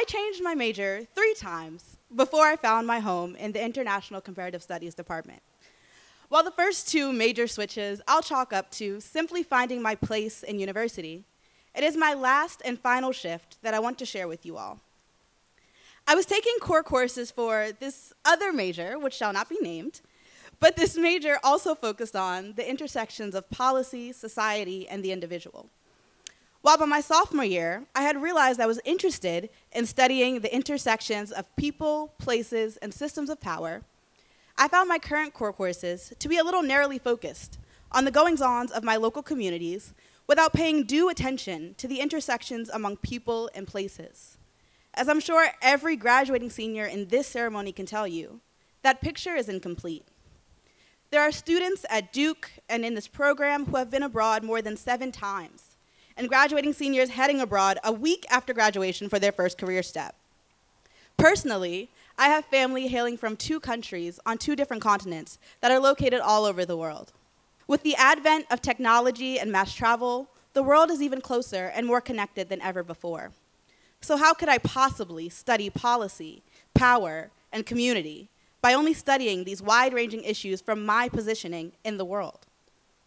I changed my major 3 times before I found my home in the International Comparative Studies department. While the first 2 major switches I'll chalk up to simply finding my place in university, it is my last and final shift that I want to share with you all. I was taking core courses for this other major, which shall not be named, but this major also focused on the intersections of policy, society, and the individual. While by my sophomore year, I had realized I was interested in studying the intersections of people, places, and systems of power, I found my current core courses to be a little narrowly focused on the goings-ons of my local communities without paying due attention to the intersections among people and places. As I'm sure every graduating senior in this ceremony can tell you, that picture is incomplete. There are students at Duke and in this program who have been abroad more than 7 times, and graduating seniors heading abroad a week after graduation for their first career step. Personally, I have family hailing from 2 countries on 2 different continents that are located all over the world. With the advent of technology and mass travel, the world is even closer and more connected than ever before. So how could I possibly study policy, power, and community by only studying these wide-ranging issues from my positioning in the world?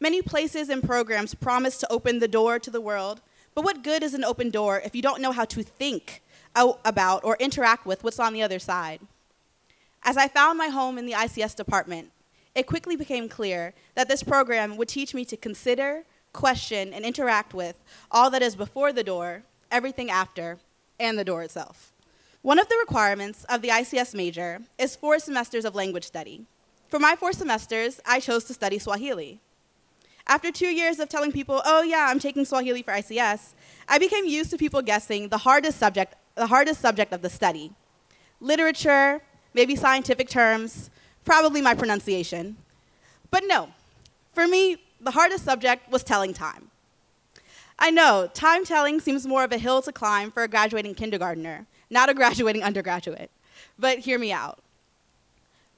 Many places and programs promise to open the door to the world, but what good is an open door if you don't know how to think about or interact with what's on the other side? As I found my home in the ICS department, it quickly became clear that this program would teach me to consider, question, and interact with all that is before the door, everything after, and the door itself. One of the requirements of the ICS major is 4 semesters of language study. For my 4 semesters, I chose to study Swahili. After 2 years of telling people, oh yeah, I'm taking Swahili for ICS, I became used to people guessing the hardest subject of the study. Literature, maybe scientific terms, probably my pronunciation. But no, for me, the hardest subject was telling time. I know, time telling seems more of a hill to climb for a graduating kindergartner, not a graduating undergraduate, but hear me out.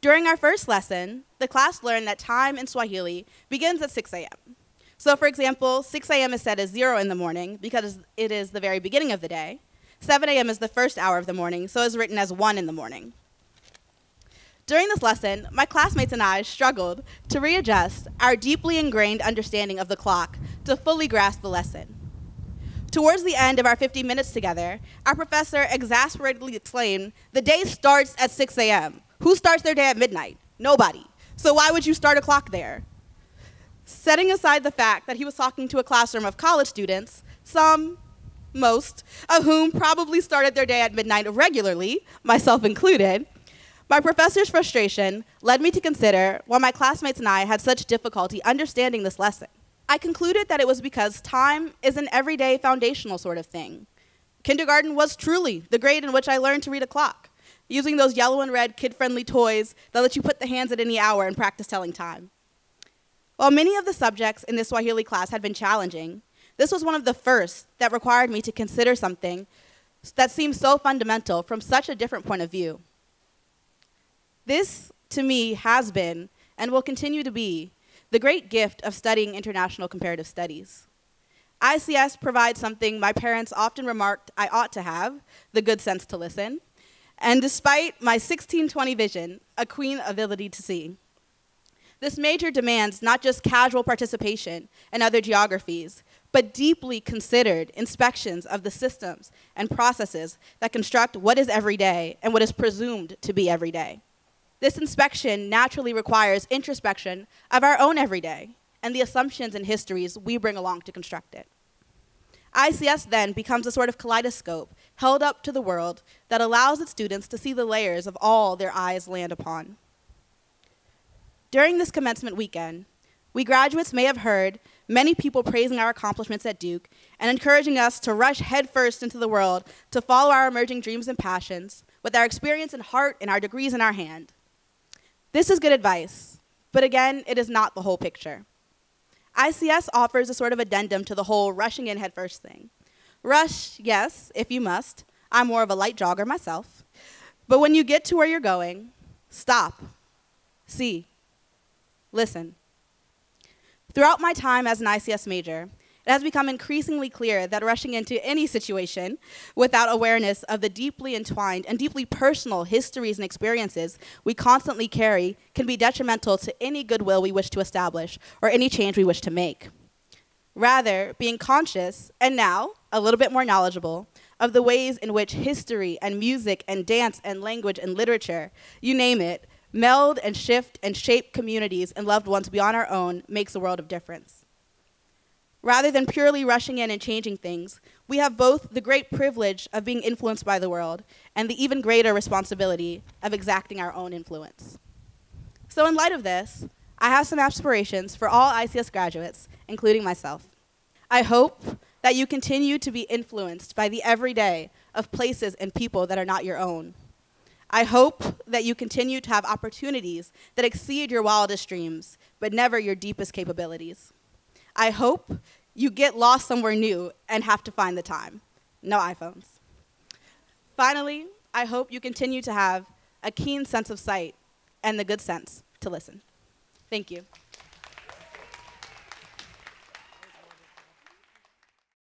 During our first lesson, the class learned that time in Swahili begins at 6 a.m. So for example, 6 a.m. is set as 0 in the morning because it is the very beginning of the day. 7 a.m. is the first hour of the morning, so it's written as 1 in the morning. During this lesson, my classmates and I struggled to readjust our deeply ingrained understanding of the clock to fully grasp the lesson. Towards the end of our 50 minutes together, our professor exasperatedly exclaimed, "The day starts at 6 a.m. Who starts their day at midnight? Nobody. So why would you start a clock there?" Setting aside the fact that he was talking to a classroom of college students, most of whom probably started their day at midnight regularly, myself included, my professor's frustration led me to consider why my classmates and I had such difficulty understanding this lesson. I concluded that it was because time is an everyday foundational sort of thing. Kindergarten was truly the grade in which I learned to read a clock, using those yellow and red kid-friendly toys that let you put the hands at any hour and practice telling time. While many of the subjects in this Swahili class had been challenging, this was one of the first that required me to consider something that seemed so fundamental from such a different point of view. This, to me, has been, and will continue to be, the great gift of studying international comparative studies. ICS provides something my parents often remarked I ought to have, the good sense to listen, and despite my 16/20 vision, a keen ability to see. This major demands not just casual participation in other geographies, but deeply considered inspections of the systems and processes that construct what is everyday and what is presumed to be everyday. This inspection naturally requires introspection of our own everyday and the assumptions and histories we bring along to construct it. ICS then becomes a sort of kaleidoscope held up to the world that allows its students to see the layers of all their eyes land upon. During this commencement weekend, we graduates may have heard many people praising our accomplishments at Duke and encouraging us to rush headfirst into the world to follow our emerging dreams and passions with our experience in heart and our degrees in our hand. This is good advice, but again, it is not the whole picture. ICS offers a sort of addendum to the whole rushing in headfirst thing. Rush, yes, if you must. I'm more of a light jogger myself. But when you get to where you're going, stop, see, listen. Throughout my time as an ICS major, It has become increasingly clear that rushing into any situation without awareness of the deeply entwined and deeply personal histories and experiences we constantly carry can be detrimental to any goodwill we wish to establish or any change we wish to make. Rather, being conscious, and now a little bit more knowledgeable, of the ways in which history and music and dance and language and literature, you name it, meld and shift and shape communities and loved ones beyond our own makes a world of difference. Rather than purely rushing in and changing things, we have both the great privilege of being influenced by the world and the even greater responsibility of exacting our own influence. So in light of this, I have some aspirations for all ICS graduates, including myself. I hope that you continue to be influenced by the everyday of places and people that are not your own. I hope that you continue to have opportunities that exceed your wildest dreams, but never your deepest capabilities. I hope you get lost somewhere new and have to find the time. No iPhones. Finally, I hope you continue to have a keen sense of sight and the good sense to listen. Thank you.